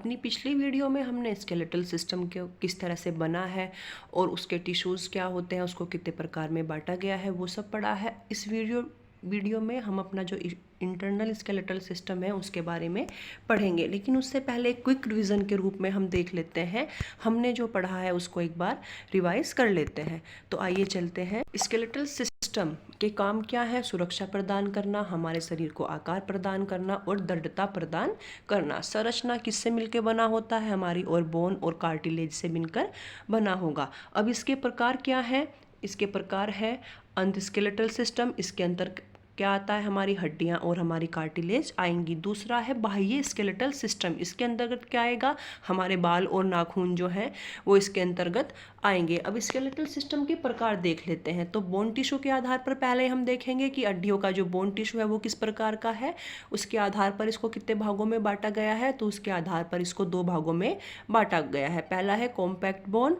अपनी पिछली वीडियो में हमने स्केलेटल सिस्टम के किस तरह से बना है और उसके टिश्यूज़ क्या होते हैं, उसको कितने प्रकार में बांटा गया है, वो सब पढ़ा है। इस वीडियो में हम अपना जो इंटरनल स्केलेटल सिस्टम है उसके बारे में पढ़ेंगे, लेकिन उससे पहले क्विक रिवीजन के रूप में हम देख लेते हैं, हमने जो पढ़ा है उसको एक बार रिवाइज कर लेते हैं। तो आइए चलते हैं। स्केलेटल सिस्टम के काम क्या है? सुरक्षा प्रदान करना, हमारे शरीर को आकार प्रदान करना और दृढ़ता प्रदान करना। संरचना किससे मिलकर बना होता है? हमारी और बोन और कार्टिलेज से मिलकर बना होगा। अब इसके प्रकार क्या है? इसके प्रकार है अंतस्केलेटल सिस्टम, इसके अंदर क्या आता है? हमारी हड्डियां और हमारी कार्टिलेज आएंगी। दूसरा है बाह्य स्केलेटल सिस्टम, इसके अंतर्गत क्या आएगा? हमारे बाल और नाखून जो हैं वो इसके अंतर्गत आएंगे। अब स्केलेटल सिस्टम के प्रकार देख लेते हैं। तो बोन टिश्यू के आधार पर पहले हम देखेंगे कि हड्डियों का जो बोन टिश्यू है वो किस प्रकार का है, उसके आधार पर इसको कितने भागों में बांटा गया है। तो उसके आधार पर इसको 2 भागों में बांटा गया है। पहला है कॉम्पैक्ट बोन,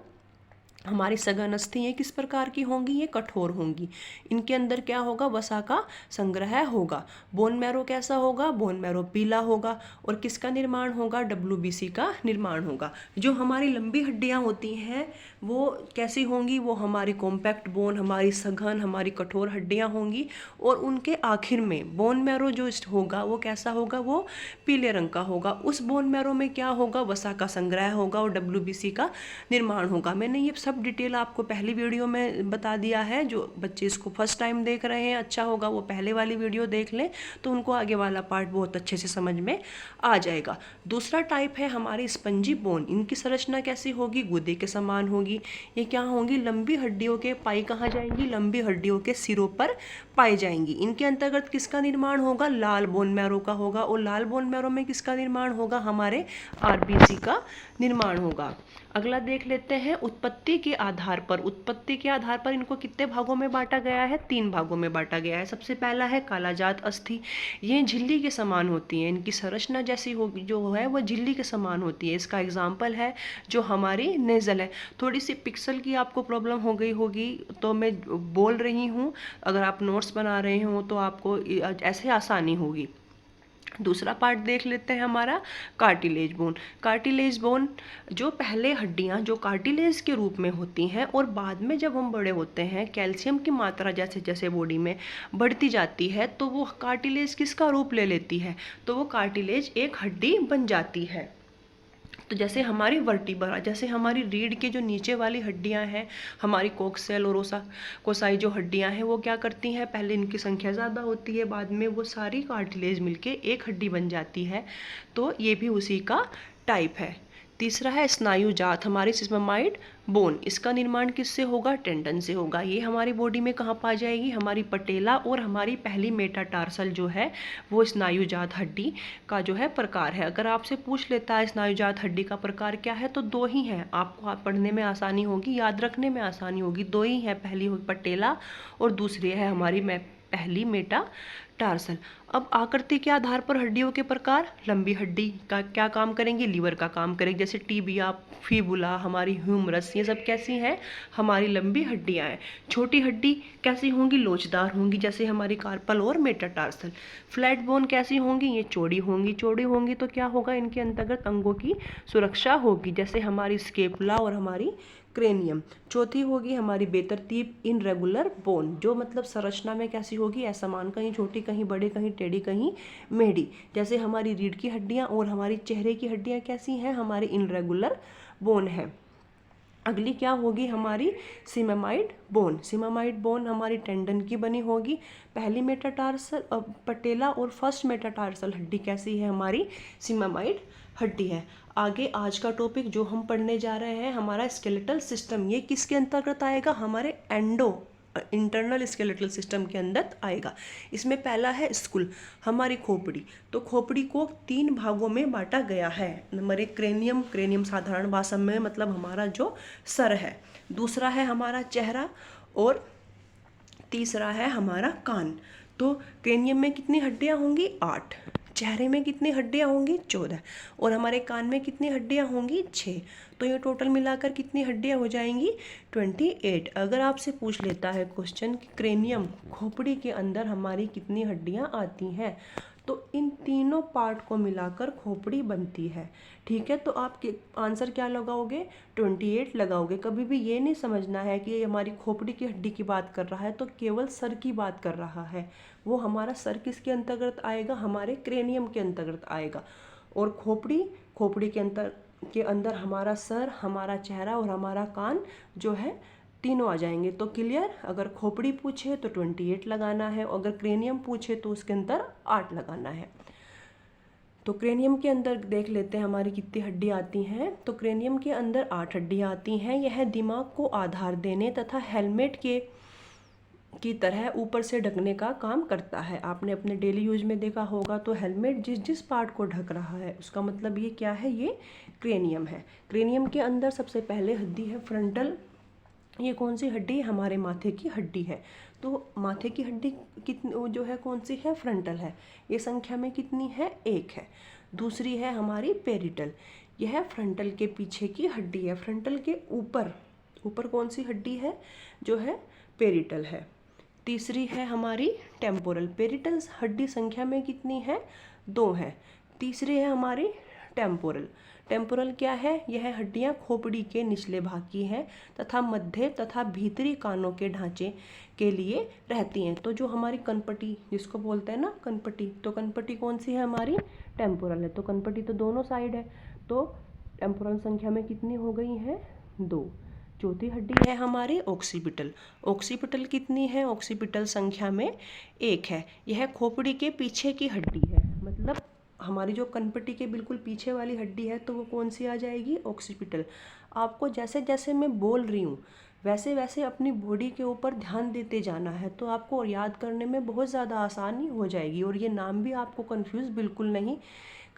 हमारी सघन अस्थि ये किस प्रकार की होंगी? ये कठोर होंगी। इनके अंदर क्या होगा? वसा का संग्रह होगा। बोन मैरो कैसा होगा? बोन मैरो पीला होगा। और किसका निर्माण होगा? WBC का निर्माण होगा। जो हमारी लंबी हड्डियां होती हैं वो कैसी होंगी? वो हमारी कॉम्पैक्ट बोन, हमारी सघन, हमारी कठोर हड्डियां होंगी। और उनके आखिर में बोन मैरो जो होगा वो कैसा होगा? वो पीले रंग का होगा। उस बोन मैरो में क्या होगा? वसा का संग्रह होगा और WBC का निर्माण होगा। मैंने ये सब डिटेल आपको पहली वीडियो में बता दिया है। जो बच्चे इसको फर्स्ट टाइम देख रहे हैं, अच्छा होगा वो पहले वाली वीडियो देख लें, तो उनको आगे वाला पार्ट बहुत अच्छे से समझ में आ जाएगा। दूसरा टाइप है हमारी स्पंजी बोन। इनकी संरचना कैसी होगी? गूदे के समान होगी। ये क्या होंगी? लंबी हड्डियों के पाई कहाँ जाएंगी? लंबी हड्डियों के सिरों पर पाई जाएंगी। इनके अंतर्गत किसका निर्माण होगा? लाल बोन मैरो का होगा। और लाल बोन मैरो में किसका निर्माण होगा? हमारे RBC का निर्माण होगा। अगला देख लेते हैं उत्पत्ति के आधार पर। उत्पत्ति के आधार पर इनको कितने भागों में बांटा गया है? 3 भागों में बांटा गया है। सबसे पहला है कालाजात अस्थि। ये झिल्ली के समान होती है, इनकी संरचना जैसी होगी जो है वो झिल्ली के समान होती है। इसका एग्जाम्पल है जो हमारी नेजल है। थोड़ी सी पिक्सल की आपको प्रॉब्लम हो गई होगी तो मैं बोल रही हूँ, अगर आप नोट्स बना रहे हो तो आपको ऐसे आसानी होगी। दूसरा पार्ट देख लेते हैं हमारा कार्टिलेज बोन। कार्टिलेज बोन जो पहले हड्डियां जो कार्टिलेज के रूप में होती हैं और बाद में जब हम बड़े होते हैं कैल्शियम की मात्रा जैसे जैसे बॉडी में बढ़ती जाती है तो वो कार्टिलेज किसका रूप ले लेती है? तो वो कार्टिलेज एक हड्डी बन जाती है। तो जैसे हमारी वर्टिब्रा, जैसे हमारी रीढ़ के जो नीचे वाली हड्डियां हैं, हमारी कोक्सेल और कोसाई जो हड्डियां हैं वो क्या करती हैं? पहले इनकी संख्या ज़्यादा होती है, बाद में वो सारी कार्टिलेज मिलके एक हड्डी बन जाती है। तो ये भी उसी का टाइप है। तीसरा है स्नायु जात, हमारी सिस्मोमाइड बोन। इसका निर्माण किससे होगा? टेंडन से होगा। ये हमारी बॉडी में कहाँ पा जाएगी? हमारी पटेला और हमारी पहली मेटाटार्सल जो है वो स्नायु जात हड्डी का जो है प्रकार है। अगर आपसे पूछ लेता है स्नायु जात हड्डी का प्रकार क्या है, तो 2 ही हैं। आपको पढ़ने में आसानी होगी, याद रखने में आसानी होगी। 2 ही हैं, पहली होगी पटेला और दूसरी है हमारी पहली मेटाटार्सल। अब आकृति के आधार पर हड्डियों के प्रकार। लंबी हड्डी का क्या काम करेंगी? लीवर का काम करेंगे। जैसे टीबिया, फीबुला, हमारी ह्यूमरस, ये सब कैसी हैं? हमारी लंबी हड्डियां हैं। छोटी हड्डी कैसी होंगी? लोचदार होंगी, जैसे हमारी कार्पल और मेटाटार्सल। फ्लैट बोन कैसी होंगी? ये चौड़ी होंगी। चौड़ी होंगी तो क्या होगा? इनके अंतर्गत अंगों की सुरक्षा होगी, जैसे हमारी स्केपुला और हमारी क्रेनियम। चौथी होगी हमारी बेतरतीब इनरेगुलर बोन, जो मतलब संरचना में कैसी होगी? असमान, कहीं छोटी, कहीं बड़ी, कहीं टेढ़ी, कहीं मेढ़ी। जैसे हमारी रीढ़ की हड्डियां और हमारी चेहरे की हड्डियां कैसी हैं? हमारी इनरेगुलर बोन है। अगली क्या होगी? हमारी सिमेमाइड बोन। सिमेमाइड बोन हमारी टेंडन की बनी होगी। पहली मेटाटार्सल पटेला और फर्स्ट मेटाटार्सल हड्डी कैसी है? हमारी सिमेमाइड हड्डी है। आगे आज का टॉपिक जो हम पढ़ने जा रहे हैं हमारा स्केलेटल सिस्टम, ये किसके अंतर्गत आएगा? हमारे इंटरनल स्केलेटल सिस्टम के अंदर आएगा। इसमें पहला है स्कुल, हमारी खोपड़ी। तो खोपड़ी को 3 भागों में बांटा गया है। Number 1 cranium. क्रेनियम साधारण भाषा में मतलब हमारा जो सर है। दूसरा है हमारा चेहरा और तीसरा है हमारा कान। तो क्रेनियम में कितनी हड्डियां होंगी? 8। चेहरे में कितनी हड्डियां होंगी? 14। और हमारे कान में कितनी हड्डियां होंगी? 6। तो ये टोटल मिलाकर कितनी हड्डियां हो जाएंगी? 28। अगर आपसे पूछ लेता है क्वेश्चन कि क्रेनियम खोपड़ी के अंदर हमारी कितनी हड्डियां आती हैं, तो इन तीनों पार्ट को मिलाकर खोपड़ी बनती है। ठीक है, तो आप आंसर क्या लगाओगे? 28 लगाओगे। कभी भी ये नहीं समझना है कि ये हमारी खोपड़ी की हड्डी की बात कर रहा है तो केवल सर की बात कर रहा है। वो हमारा सर किसके अंतर्गत आएगा? हमारे क्रेनियम के अंतर्गत आएगा। और खोपड़ी के अंदर हमारा सर, हमारा चेहरा और हमारा कान जो है तीनों आ जाएंगे। तो क्लियर? अगर खोपड़ी पूछे तो 28 लगाना है, अगर क्रेनियम पूछे तो उसके अंदर 8 लगाना है। तो क्रेनियम के अंदर देख लेते हैं हमारी कितनी हड्डी आती हैं। तो क्रेनियम के अंदर 8 हड्डियाँ आती हैं। यह दिमाग को आधार देने तथा हेलमेट की तरह ऊपर से ढकने का काम करता है। आपने अपने डेली यूज में देखा होगा तो हेलमेट जिस जिस पार्ट को ढक रहा है उसका मतलब ये क्या है? ये क्रेनियम है। क्रेनियम के अंदर सबसे पहले हड्डी है फ्रंटल। ये कौन सी हड्डी? हमारे माथे की हड्डी है। तो माथे की हड्डी कितनी जो है कौन सी है? फ्रंटल है। ये संख्या में कितनी है? 1 है। दूसरी है हमारी पेरिटल। यह फ्रंटल के पीछे की हड्डी है। फ्रंटल के ऊपर कौन सी हड्डी है? जो है पेरिटल है। तीसरी है हमारी टेम्पोरल। पेरिटल हड्डी संख्या में कितनी है? 2 है। तीसरी है हमारी टेम्पोरल। टेम्पोरल क्या है? यह हड्डियां खोपड़ी के निचले भाग की हैं तथा मध्य तथा भीतरी कानों के ढांचे के लिए रहती हैं। तो जो हमारी कनपटी जिसको बोलते हैं ना कनपटी, तो कनपटी कौन सी है? हमारी टेम्पोरल है। तो कनपटी तो दोनों साइड है। तो टेम्पोरल संख्या में कितनी हो गई है? 2। चौथी हड्डी है हमारी ऑक्सीपिटल। ऑक्सीपिटल कितनी है? ऑक्सीपिटल संख्या में 1 है। यह खोपड़ी के पीछे की हड्डी है। मतलब हमारी जो कनपटी के बिल्कुल पीछे वाली हड्डी है तो वो कौन सी आ जाएगी? ऑक्सीपिटल। आपको जैसे जैसे मैं बोल रही हूँ वैसे वैसे अपनी बॉडी के ऊपर ध्यान देते जाना है तो आपको याद करने में बहुत ज़्यादा आसानी हो जाएगी। और ये नाम भी आपको कंफ्यूज बिल्कुल नहीं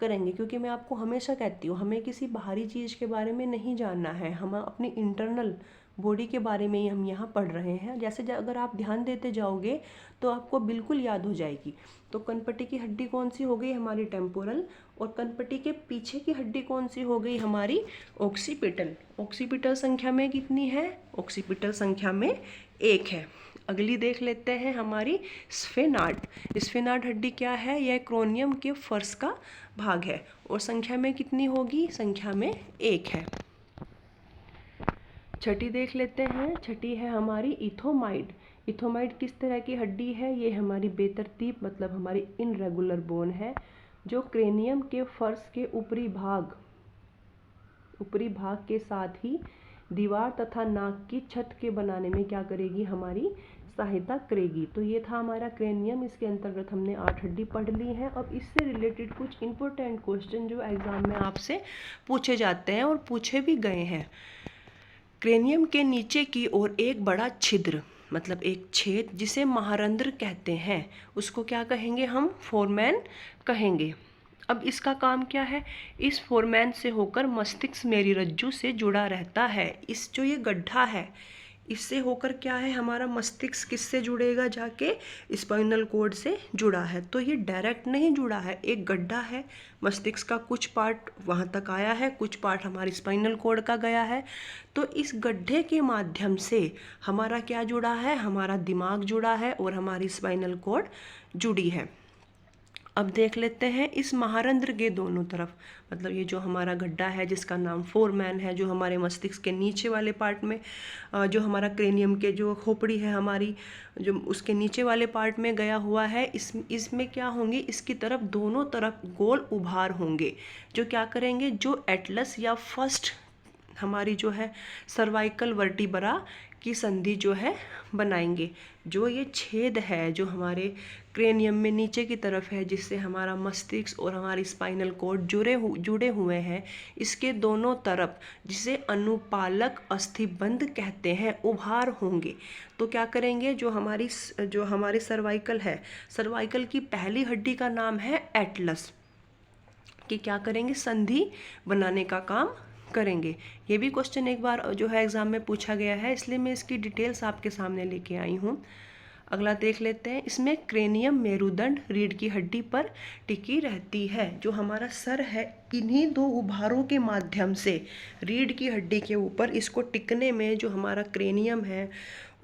करेंगे, क्योंकि मैं आपको हमेशा कहती हूँ हमें किसी बाहरी चीज़ के बारे में नहीं जानना है, हम अपनी इंटरनल बॉडी के बारे में ही हम यहाँ पढ़ रहे हैं। जैसे अगर आप ध्यान देते जाओगे तो आपको बिल्कुल याद हो जाएगी। तो कनपटी की हड्डी कौन सी हो गई? हमारी टेम्पोरल। और कनपटी के पीछे की हड्डी कौन सी हो गई? हमारी ऑक्सीपिटल। ऑक्सीपिटल संख्या में कितनी है? ऑक्सीपिटल संख्या में 1 है। अगली देख लेते हैं हमारी स्फेनाड। स्फेनाड हड्डी क्या है? यह क्रोनियम के फर्श का भाग है और संख्या में कितनी होगी? संख्या में 1 है। छठी देख लेते हैं। छठी है हमारी इथोमाइड। इथोमाइड किस तरह की हड्डी है? ये हमारी बेतरतीब मतलब हमारी इनरेगुलर बोन है जो क्रेनियम के फर्श के ऊपरी भाग के साथ ही दीवार तथा नाक की छत के बनाने में क्या करेगी? हमारी सहायता करेगी। तो ये था हमारा क्रेनियम। इसके अंतर्गत हमने 8 हड्डी पढ़ ली हैं। अब इससे रिलेटेड कुछ इंपॉर्टेंट क्वेश्चन जो एग्जाम में आपसे पूछे जाते हैं और पूछे भी गए हैं। क्रेनियम के नीचे की ओर एक बड़ा छिद्र मतलब एक छेद जिसे महारंध्र कहते हैं उसको क्या कहेंगे? हम फोरमैन कहेंगे। अब इसका काम क्या है? इस फोरमैन से होकर मस्तिष्क मेरुरज्जु से जुड़ा रहता है। इस जो ये गड्ढा है इससे होकर क्या है? हमारा मस्तिष्क किससे जुड़ेगा? जाके स्पाइनल कॉर्ड से जुड़ा है। तो ये डायरेक्ट नहीं जुड़ा है, एक गड्ढा है। मस्तिष्क का कुछ पार्ट वहाँ तक आया है, कुछ पार्ट हमारी स्पाइनल कॉर्ड का गया है। तो इस गड्ढे के माध्यम से हमारा क्या जुड़ा है? हमारा दिमाग जुड़ा है और हमारी स्पाइनल कॉर्ड जुड़ी है। अब देख लेते हैं इस महारंध्र के दोनों तरफ मतलब ये जो हमारा गड्ढा है जिसका नाम फोरमैन है, जो हमारे मस्तिष्क के नीचे वाले पार्ट में जो हमारा क्रेनियम के जो खोपड़ी है हमारी जो उसके नीचे वाले पार्ट में गया हुआ है, इसमें क्या होंगे? इसकी तरफ दोनों तरफ गोल उभार होंगे जो क्या करेंगे? जो एटलस या फर्स्ट हमारी जो है सर्वाइकल वर्टिब्रा की संधि जो है बनाएंगे। जो ये छेद है जो हमारे क्रेनियम में नीचे की तरफ है जिससे हमारा मस्तिष्क और हमारी स्पाइनल कॉर्ड जुड़े हुए हैं, इसके दोनों तरफ जिसे अनुपालक अस्थिबंध कहते हैं उभार होंगे। तो क्या करेंगे? जो हमारी सर्वाइकल है, सर्वाइकल की पहली हड्डी का नाम है एटलस कि क्या करेंगे? संधि बनाने का काम करेंगे। ये भी क्वेश्चन एक बार जो है एग्जाम में पूछा गया है, इसलिए मैं इसकी डिटेल्स आपके सामने लेके आई हूँ। अगला देख लेते हैं। इसमें क्रेनियम मेरुदंड रीढ़ की हड्डी पर टिकी रहती है। जो हमारा सर है इन्हीं दो उभारों के माध्यम से रीढ़ की हड्डी के ऊपर इसको टिकने में जो हमारा क्रेनियम है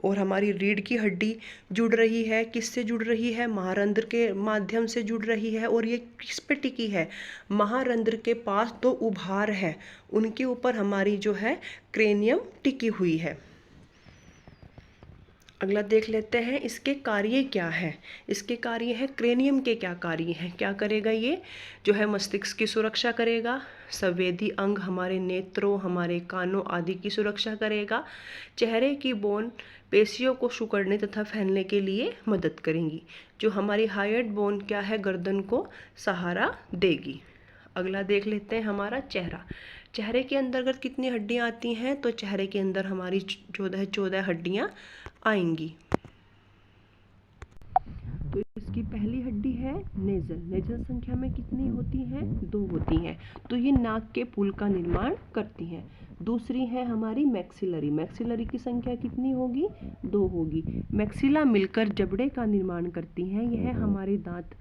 और हमारी रीढ़ की हड्डी जुड़ रही है, किससे जुड़ रही है? महारंध्र के माध्यम से जुड़ रही है। और ये किस पे टिकी है? महारंध्र के पास दो उभार है, उनके ऊपर हमारी जो है क्रेनियम टिकी हुई है। अगला देख लेते हैं इसके कार्य क्या है। इसके कार्य है, क्रेनियम के क्या कार्य हैं? क्या करेगा ये? जो है मस्तिष्क की सुरक्षा करेगा, संवेदी अंग हमारे नेत्रों, हमारे कानों आदि की सुरक्षा करेगा, चेहरे की बोन पेशियों को सिकुड़ने तथा फैलने के लिए मदद करेंगी। जो हमारी हाइड बोन क्या है? गर्दन को सहारा देगी। अगला देख लेते हैं हमारा चेहरा। चेहरे के अंतर्गत कितनी हड्डियां आती हैं? तो चेहरे के अंदर हमारी 14 हड्डियां आएंगी। तो इसकी पहली हड्डी है नेजल। नेजल संख्या में कितनी होती हैं? 2 होती हैं। तो ये नाक के पुल का निर्माण करती हैं। दूसरी है हमारी मैक्सिलरी। मैक्सिलरी की संख्या कितनी होगी? 2 होगी। मैक्सिला मिलकर जबड़े का निर्माण करती हैं। यह हमारे दांत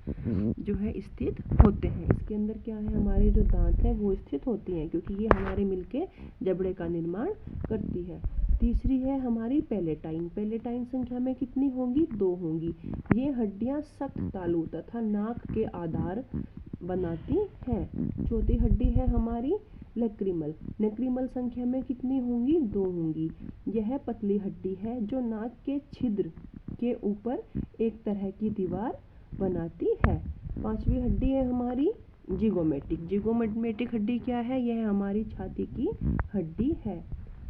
जो है स्थित होते हैं। इसके अंदर क्या है? हमारे जो दांत हैं वो स्थित होती हैं, क्योंकि ये हमारे मिलके जबड़े का निर्माण करती है। तीसरी है हमारी पैलेटाइन। पैलेटाइन संख्या में कितनी होंगी? 2 होंगी। ये हड्डियां सख्त तालू तथा नाक के आधार बनाती हैं। चौथी हड्डी है हमारी लैक्रिमल। लैक्रिमल संख्या में कितनी होंगी? 2 होंगी। यह पतली हड्डी है जो नाक के छिद्र के ऊपर एक तरह की दीवार बनाती है। पांचवी हड्डी है हमारी जिगोमेटिक। जिगोमेटिक हड्डी क्या है? यह हमारी छाती की हड्डी है।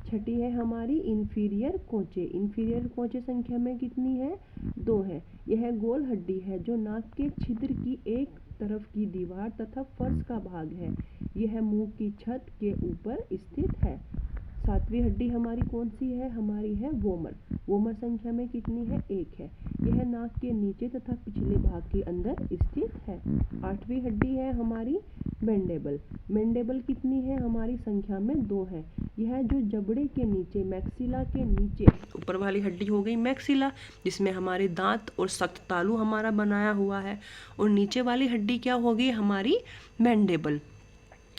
छठी है हमारी इंफीरियर कोचे। इंफीरियर कोचे संख्या में कितनी है? 2 है। यह गोल हड्डी है जो नाक के छिद्र की एक तरफ की दीवार तथा फर्श का भाग है। यह मुंह की छत के ऊपर स्थित है। सातवीं हड्डी हमारी कौन सी है? हमारी है वोमर। वोमर संख्या में कितनी है? 1 है। यह नाक के नीचे तथा पिछले भाग के अंदर स्थित है। आठवीं हड्डी है हमारी मैंडेबल। मैंडेबल कितनी है? हमारी संख्या में 2 है। यह जो जबड़े के नीचे मैक्सिला के नीचे ऊपर वाली हड्डी हो गई मैक्सिला, जिसमें हमारे दांत और सख्त तालू हमारा बनाया हुआ है। और नीचे वाली हड्डी क्या होगी? हमारी मैंडेबल।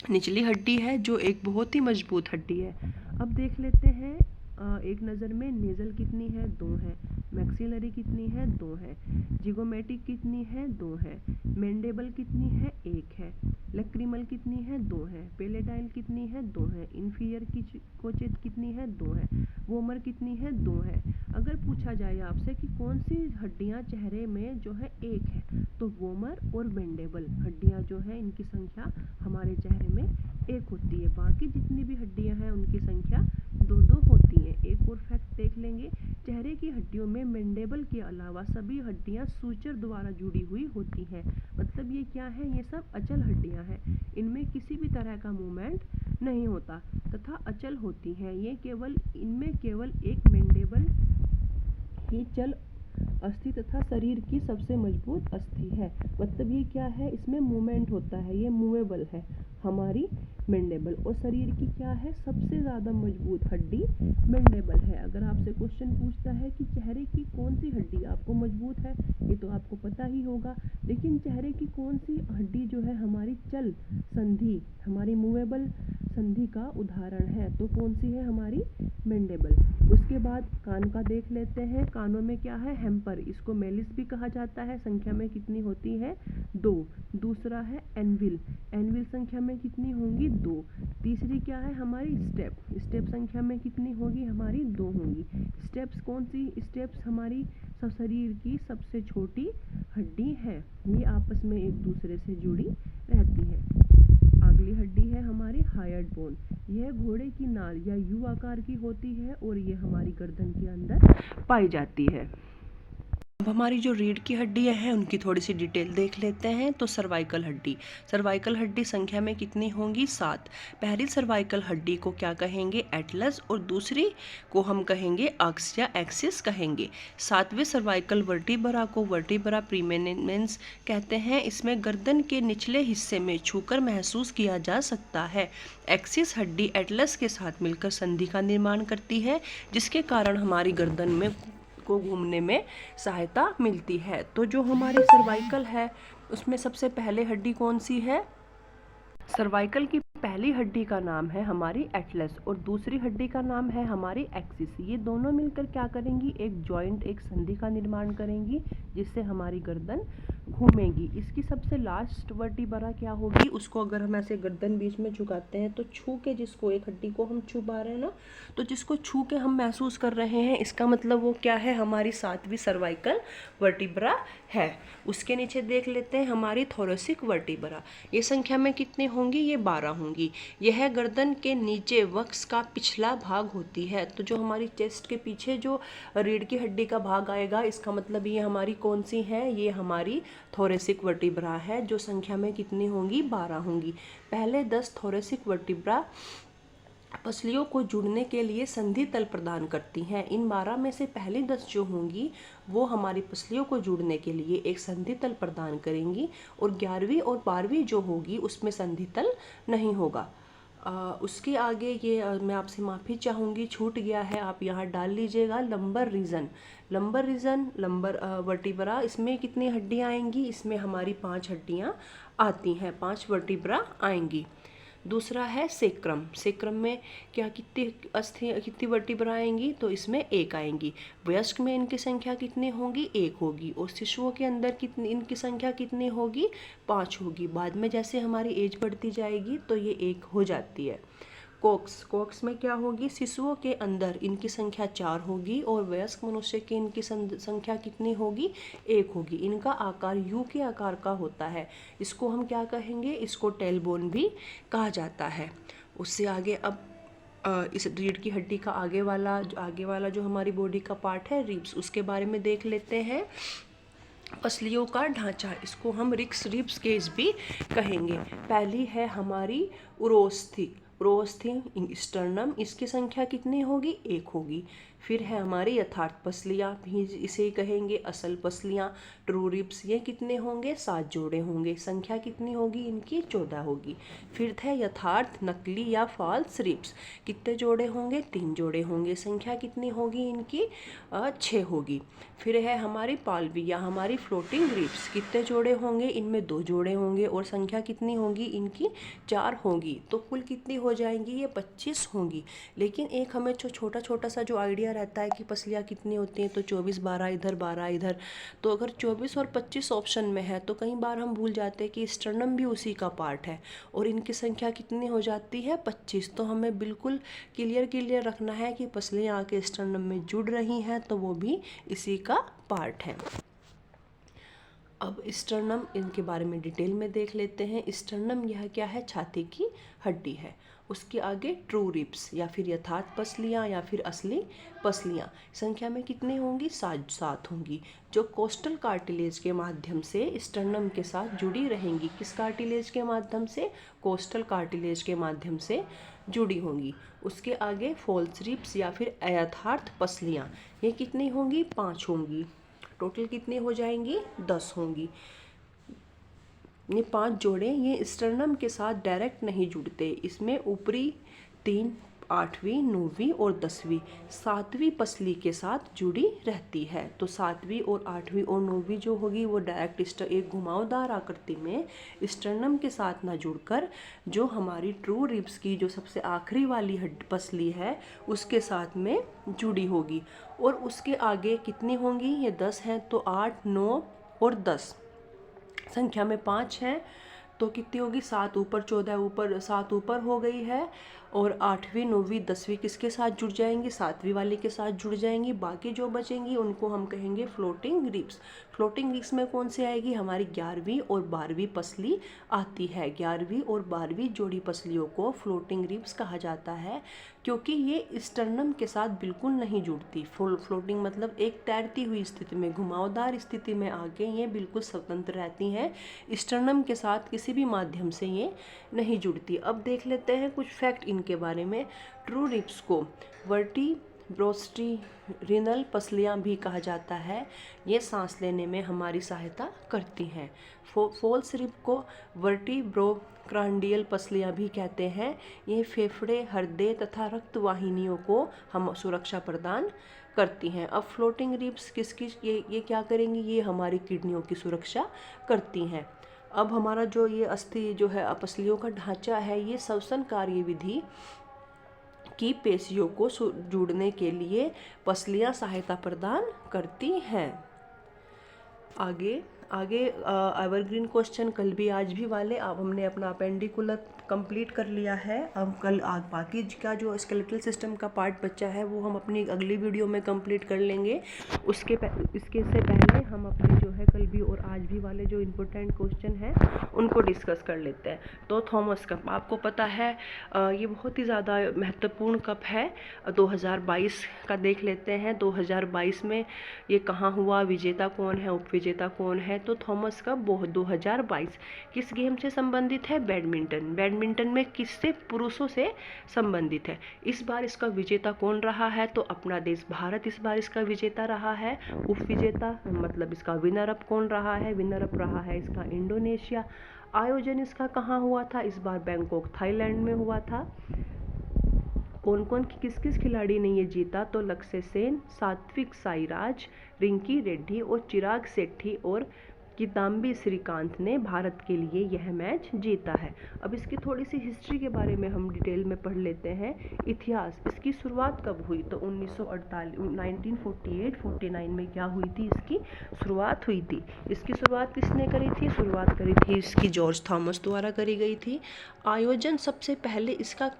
निचली हड्डी है जो एक बहुत ही मजबूत हड्डी है। अब देख लेते हैं एक नज़र में नेजल कितनी है? 2 है। मैक्सिलरी कितनी है? 2 है। जिगोमेटिक कितनी है? 2 है। मैंडेबल कितनी है? 1 है। लैक्रिमल कितनी है? 2 है। पेलेटाइल कितनी है? 2 है। इंफीरियर कोचेट कितनी है? 2 है। वोमर कितनी है? 2 है। अगर पूछा जाए आपसे कि कौन सी हड्डियां चेहरे में जो है 1 है, तो वोमर और मैंडेबल हड्डियां जो है इनकी संख्या हमारे चेहरे में 1 होती है। बाकी जितनी भी हड्डियां हैं उनकी संख्या 2-2 होती हैं। एक और फैक्ट देख लेंगे, चेहरे की हड्डियों में मैंडेबल के अलावा सभी हड्डियां सूचर द्वारा जुड़ी हुई होती हैं। मतलब ये क्या है? ये सब अचल हड्डियां हैं। इनमें किसी भी तरह का मूवमेंट नहीं होता तथा अचल होती हैं। इनमें केवल एक मैंडेबल ही चल अस्थि तथा शरीर की सबसे मजबूत अस्थि है। मतलब ये क्या है? इसमें मूवमेंट होता है, ये मूवेबल है हमारी मैंडेबल। और शरीर की क्या है? सबसे ज़्यादा मजबूत हड्डी मैंडेबल है। अगर आपसे क्वेश्चन पूछता है कि चेहरे की कौन सी हड्डी आपको मजबूत है, ये तो आपको पता ही होगा, लेकिन चेहरे की कौन सी हड्डी जो है हमारी चल संधि, हमारी मूवेबल संधि का उदाहरण है, तो कौन सी है? हमारी मैंडेबल। उसके बाद कान का देख लेते हैं। कानों में क्या है? हेम्पर। इसको मेलिस भी कहा जाता है। संख्या में कितनी होती है? 2। दूसरा है एनविल। एनविल संख्या में कितनी होंगी? 2। तीसरी क्या है? हमारी स्टेप। स्टेप संख्या में कितनी होगी? हमारी 2 होंगी। स्टेप्स कौन सी? स्टेप्स हमारी शरीर की सबसे छोटी हड्डी है। ये आपस में एक दूसरे से जुड़ी रहती है। अगली हड्डी है हमारी हाइड बोन। यह घोड़े की नाल या यू आकार की होती है और ये हमारी गर्दन के अंदर पाई जाती है। अब हमारी जो रीढ़ की हड्डियां हैं उनकी थोड़ी सी डिटेल देख लेते हैं। तो सर्वाइकल हड्डी। सर्वाइकल हड्डी संख्या में कितनी होंगी? 7। पहली सर्वाइकल हड्डी को क्या कहेंगे? एटलस। और दूसरी को हम कहेंगे अक्स या एक्सिस कहेंगे। 7वें सर्वाइकल वर्टिब्रा को वर्टिब्रा प्रीमेनेंस कहते हैं। इसमें गर्दन के निचले हिस्से में छूकर महसूस किया जा सकता है। एक्सिस हड्डी एटलस के साथ मिलकर संधि का निर्माण करती है, जिसके कारण हमारी गर्दन में को घूमने में सहायता मिलती है। तो जो हमारी सर्वाइकल है उसमें सबसे पहले हड्डी कौन सी है? सर्वाइकल की पहली हड्डी का नाम है हमारी एटलस और दूसरी हड्डी का नाम है हमारी एक्सिस। ये दोनों मिलकर क्या करेंगी, एक जॉइंट, एक संधि का निर्माण करेंगी जिससे हमारी गर्दन घूमेगी। इसकी सबसे लास्ट वर्टिब्रा क्या होगी, उसको अगर हम ऐसे गर्दन बीच में झुकाते हैं तो छू के, जिसको एक हड्डी को हम छू पा रहे हैं ना, तो जिसको छू के हम महसूस कर रहे हैं, इसका मतलब वो क्या है, हमारी 7वीं सर्वाइकल वर्टिब्रा है। उसके नीचे देख लेते हैं हमारी थोरेसिक वर्टिब्रा। ये संख्या में कितनी होंगी, ये 12 होंगी। यह गर्दन के नीचे वक्ष का पिछला भाग होती है। तो जो हमारी चेस्ट के पीछे जो रीढ़ की हड्डी का भाग आएगा, इसका मतलब ये हमारी कौन सी है, ये हमारी थोरेसिक वर्टिब्रा है, जो संख्या में कितनी होंगी, 12 होंगी। पहले 10 थोरेसिक वर्टिब्रा पसलियों को जुड़ने के लिए संधि तल प्रदान करती हैं। इन 12 में से पहली 10 जो होंगी वो हमारी पसलियों को जुड़ने के लिए एक संधि तल प्रदान करेंगी, और 11वीं और 12वीं जो होगी उसमें संधि तल नहीं होगा। उसके आगे ये मैं आपसे माफ़ी चाहूँगी, छूट गया है, आप यहाँ डाल लीजिएगा लंबर रीजन। लंबर वर्टिब्रा, इसमें कितनी हड्डियाँ आएंगी, इसमें हमारी 5 हड्डियाँ आती हैं, 5 वर्टिब्रा आएंगी। दूसरा है सेक्रम। सेक्रम में क्या कितनी वर्टिब्रा आएंगी, तो इसमें 1 आएंगी। वयस्क में इनकी संख्या कितनी होगी, 1 होगी। और शिशुओं के अंदर कितनी इनकी संख्या कितनी होगी, 5 होगी। बाद में जैसे हमारी एज बढ़ती जाएगी तो ये 1 हो जाती है। कोक्स में क्या होगी, शिशुओं के अंदर इनकी संख्या 4 होगी और वयस्क मनुष्य की इनकी संख्या कितनी होगी, 1 होगी। इनका आकार यू के आकार का होता है। इसको हम क्या कहेंगे, इसको टेलबोन भी कहा जाता है। उससे आगे अब इस रीढ़ की हड्डी का आगे वाला जो हमारी बॉडी का पार्ट है, रिब्स, उसके बारे में देख लेते हैं। पसलियों का ढांचा, इसको हम रिब्स केज भी कहेंगे। पहली है हमारी उरोस्थी स्टर्नम, इसकी संख्या कितनी होगी, 1 होगी। फिर है हमारी यथार्थ पसलियाँ, भी इसे कहेंगे असल पसलियाँ, ट्रू रिब्स, ये कितने होंगे, 7 जोड़े होंगे। संख्या कितनी होगी इनकी, 14 होगी। फिर है यथार्थ नकली या फॉल्स रिब्स, कितने जोड़े होंगे, 3 जोड़े होंगे। संख्या कितनी होगी इनकी, 6 होगी। फिर है हमारी पालवी या हमारी फ्लोटिंग रिब्स, कितने जोड़े होंगे, इनमें 2 जोड़े होंगे और संख्या कितनी होगी इनकी, 4 होगी। तो कुल कितनी हो जाएंगी, ये 25 होंगी। लेकिन एक हमें छोटा सा जो आइडिया रहता है कि पसलियाँ कितनी होती हैं, तो 24, 12 इधर 12 इधर, तो अगर 24 और 25 ऑप्शन में है तो कई बार हम भूल जाते हैं कि स्टर्नम भी उसी का पार्ट है और इनकी संख्या कितनी हो जाती है, 25। तो हमें बिल्कुल क्लियर रखना है कि पसलियाँ आके स्टर्नम में जुड़ रही हैं तो वो भी इसी का पार्ट है। अब स्टर्नम, इनके बारे में डिटेल में देख लेते हैं। स्टर्नम यह क्या है, छाती की हड्डी है। उसके आगे ट्रू रिब्स या फिर यथार्थ पसलियाँ या फिर असली पसलियाँ, संख्या में कितनी होंगी, 7 होंगी, जो कोस्टल कार्टिलेज के माध्यम से स्टर्नम के साथ जुड़ी रहेंगी। किस कार्टिलेज के माध्यम से, कोस्टल कार्टिलेज के माध्यम से जुड़ी होंगी। उसके आगे फॉल्स रिब्स या फिर अयथार्थ पसलियाँ, ये कितनी होंगी, 5 होंगी। टोटल कितनी हो जाएंगी, 10 होंगी। ये 5 जोड़े ये स्टर्नम के साथ डायरेक्ट नहीं जुड़ते, इसमें ऊपरी 3, 8वीं, 9वीं और 10वीं, 7वीं पसली के साथ जुड़ी रहती है। तो 7वीं और 8वीं और 9वीं जो होगी वो डायरेक्ट एक घुमावदार आकृति में स्टर्नम के साथ ना जुड़कर जो हमारी ट्रू रिब्स की जो सबसे आखिरी वाली पसली है उसके साथ में जुड़ी होगी। और उसके आगे कितनी होंगी, ये 10 हैं, तो 8, 9 और 10, संख्या में 5 हैं तो कितनी होगी, 7 ऊपर 14 ऊपर, 7 ऊपर हो गई है। और 8वीं, 9वीं, 10वीं किसके साथ जुड़ जाएंगी, 7वीं वाले के साथ जुड़ जाएंगी। बाकी जो बचेंगी उनको हम कहेंगे फ्लोटिंग रिब्स। फ्लोटिंग रिब्स में कौन सी आएगी, हमारी 11वीं और 12वीं पसली आती है। 11वीं और 12वीं जोड़ी पसलियों को फ्लोटिंग रिब्स कहा जाता है क्योंकि ये स्टर्नम के साथ बिल्कुल नहीं जुड़ती। फ्लोटिंग मतलब एक तैरती हुई स्थिति में, घुमावदार स्थिति में आके ये बिल्कुल स्वतंत्र रहती हैं, स्टर्नम के साथ किसी भी माध्यम से ये नहीं जुड़ती। अब देख लेते हैं कुछ फैक्ट इनके बारे में। ट्रू रिब्स को वर्टिब्रोस्टिरिनल पसलियाँ भी कहा जाता है, ये सांस लेने में हमारी सहायता करती हैं। फॉल्स रिब को वर्टिब्रोक्रांडियल पसलियाँ भी कहते हैं, ये फेफड़े, हृदय तथा रक्त वाहिनियों को हम सुरक्षा प्रदान करती हैं। अब फ्लोटिंग रिब्स किसकी, ये क्या करेंगी, ये हमारी किडनियों की सुरक्षा करती हैं। अब हमारा जो ये अस्थि जो है अपसलियों का ढांचा है, ये श्वसन कार्यविधि की पेशियों को जोड़ने के लिए पसलियां सहायता प्रदान करती हैं। आगे आगे एवरग्रीन क्वेश्चन कल भी आज भी वाले। अब हमने अपना अपेंडिकुलर कंप्लीट कर लिया है। अब कल आज बाकी का जो स्केलेटल सिस्टम का पार्ट बचा है वो हम अपनी अगली वीडियो में कंप्लीट कर लेंगे। इसके से पहले हम अपने जो है कल भी और आज भी वाले जो इम्पोर्टेंट क्वेश्चन हैं उनको डिस्कस कर लेते हैं। तो थॉमस कप आपको पता है ये बहुत ही ज़्यादा महत्वपूर्ण कप है। 2022 का देख लेते हैं। 2022 में ये कहाँ हुआ, विजेता कौन है, उपविजेता कौन है। तो थॉमस कप 2022 किस गेम से संबंधित है? बैडमिंटन। बैडमिंटन में किससे? पुरुषों से संबंधित है। इस बार इसका विजेता कौन रहा है? तो अपना देश भारत इस बार इसका विजेता रहा है। उपविजेता मतलब इसका विनर अप कौन रहा है? विनर अप रहा है इसका इंडोनेशिया। आयोजन इसका कहाँ हुआ था? इस बार बैंकॉक थाईलैंड में हुआ था। कौन कौन किस किस खिलाड़ी ने ये जीता? तो लक्ष्य सेन, सात्विक साईराज, रिंकी रेड्डी और चिराग शेट्टी और किदाम्बी श्रीकांत ने भारत के लिए यह मैच जीता है। अब इसकी थोड़ी सी हिस्ट्री के बारे में हम डिटेल में पढ़ लेते हैं। इतिहास, इसकी शुरुआत कब हुई? तो 1948-49 में क्या हुई थी? इसकी शुरुआत हुई थी। इसकी शुरुआत किसने करी थी? शुरुआत करी थी इसकी जॉर्ज थॉमस द्वारा करी गई थी। आयोजन सबसे पहले इसका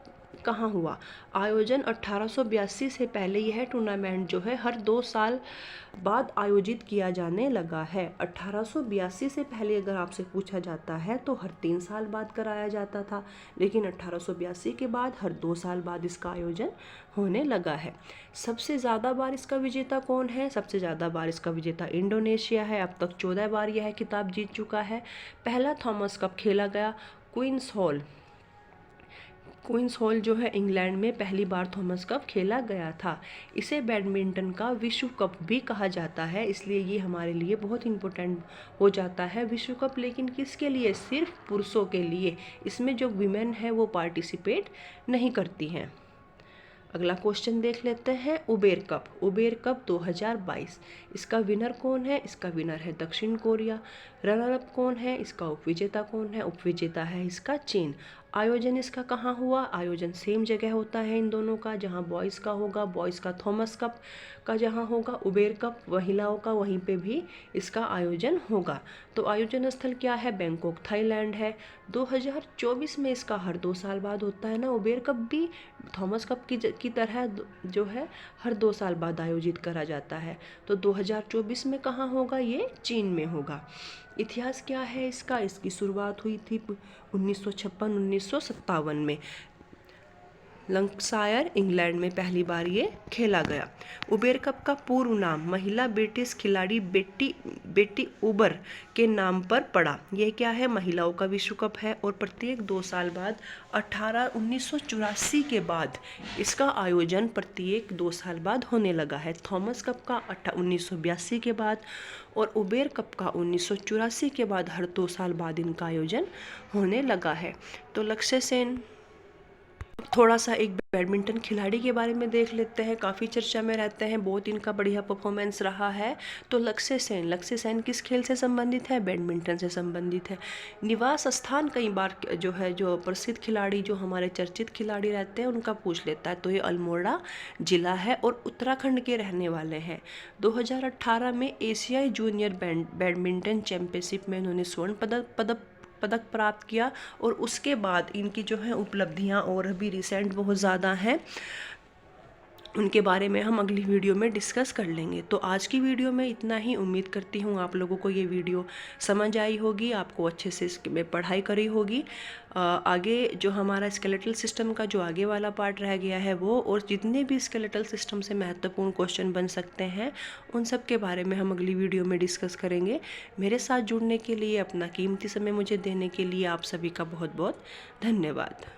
कहाँ हुआ? आयोजन 1882 से पहले यह टूर्नामेंट जो है हर 2 साल बाद आयोजित किया जाने लगा है। 1882 से पहले अगर आपसे पूछा जाता है तो हर 3 साल बाद कराया जाता था, लेकिन 1882 के बाद हर 2 साल बाद इसका आयोजन होने लगा है। सबसे ज़्यादा बार इसका विजेता कौन है? सबसे ज़्यादा बार इसका विजेता इंडोनेशिया है। अब तक 14 बार यह खिताब जीत चुका है। पहला थॉमस कप खेला गया क्वींस हॉल जो है इंग्लैंड में पहली बार थॉमस कप खेला गया था। इसे बैडमिंटन का विश्व कप भी कहा जाता है, इसलिए ये हमारे लिए बहुत इंपॉर्टेंट हो जाता है विश्व कप। लेकिन किसके लिए? सिर्फ पुरुषों के लिए। इसमें जो विमेन है वो पार्टिसिपेट नहीं करती हैं। अगला क्वेश्चन देख लेते हैं। Uber cup. उबेर कप 2022 इसका विनर कौन है? इसका विनर है दक्षिण कोरिया। रनर अप कौन है? इसका उपविजेता कौन है? उपविजेता है इसका चीन। आयोजन इसका कहाँ हुआ? आयोजन सेम जगह होता है इन दोनों का, जहाँ बॉयज़ का होगा बॉयज़ का थॉमस कप का जहाँ होगा उबेर कप महिलाओं का वहीं पे भी इसका आयोजन होगा। तो आयोजन स्थल क्या है? बैंकॉक थाईलैंड है। 2024 में इसका हर 2 साल बाद होता है ना। उबेर कप भी थॉमस कप की तरह जो है हर 2 साल बाद आयोजित करा जाता है। तो 2024 में कहाँ होगा? ये चीन में होगा। इतिहास क्या है इसका? इसकी शुरुआत हुई थी 1956-1957 में। लंकाशायर इंग्लैंड में पहली बार ये खेला गया। उबेर कप का पूर्व नाम महिला ब्रिटिश खिलाड़ी बेटी उबर के नाम पर पड़ा। यह क्या है? महिलाओं का विश्व कप है और प्रत्येक 2 साल बाद 1984 के बाद इसका आयोजन प्रत्येक 2 साल बाद होने लगा है। थॉमस कप का 1982 के बाद और उबेर कप का 1984 के बाद हर 2 साल बाद इनका आयोजन होने लगा है। तो लक्ष्य सेन। थोड़ा सा एक बैडमिंटन खिलाड़ी के बारे में देख लेते हैं, काफ़ी चर्चा में रहते हैं, बहुत इनका बढ़िया परफॉर्मेंस रहा है। तो लक्ष्य सेन किस खेल से संबंधित है? बैडमिंटन से संबंधित है। निवास स्थान कई बार जो प्रसिद्ध खिलाड़ी जो हमारे चर्चित खिलाड़ी रहते हैं उनका पूछ लेता है। तो ये अल्मोड़ा जिला है और उत्तराखंड के रहने वाले हैं। 2018 में एशियाई जूनियर बैडमिंटन चैंपियनशिप में इन्होंने स्वर्ण पदक प्राप्त किया और उसके बाद इनकी जो है उपलब्धियां और भी रिसेंट बहुत ज़्यादा हैं, उनके बारे में हम अगली वीडियो में डिस्कस कर लेंगे। तो आज की वीडियो में इतना ही। उम्मीद करती हूँ आप लोगों को ये वीडियो समझ आई होगी, आपको अच्छे से इसमें पढ़ाई करी होगी। आगे जो हमारा स्केलेटल सिस्टम का जो आगे वाला पार्ट रह गया है वो और जितने भी स्केलेटल सिस्टम से महत्वपूर्ण क्वेश्चन बन सकते हैं उन सब के बारे में हम अगली वीडियो में डिस्कस करेंगे। मेरे साथ जुड़ने के लिए, अपना कीमती समय मुझे देने के लिए आप सभी का बहुत बहुत धन्यवाद।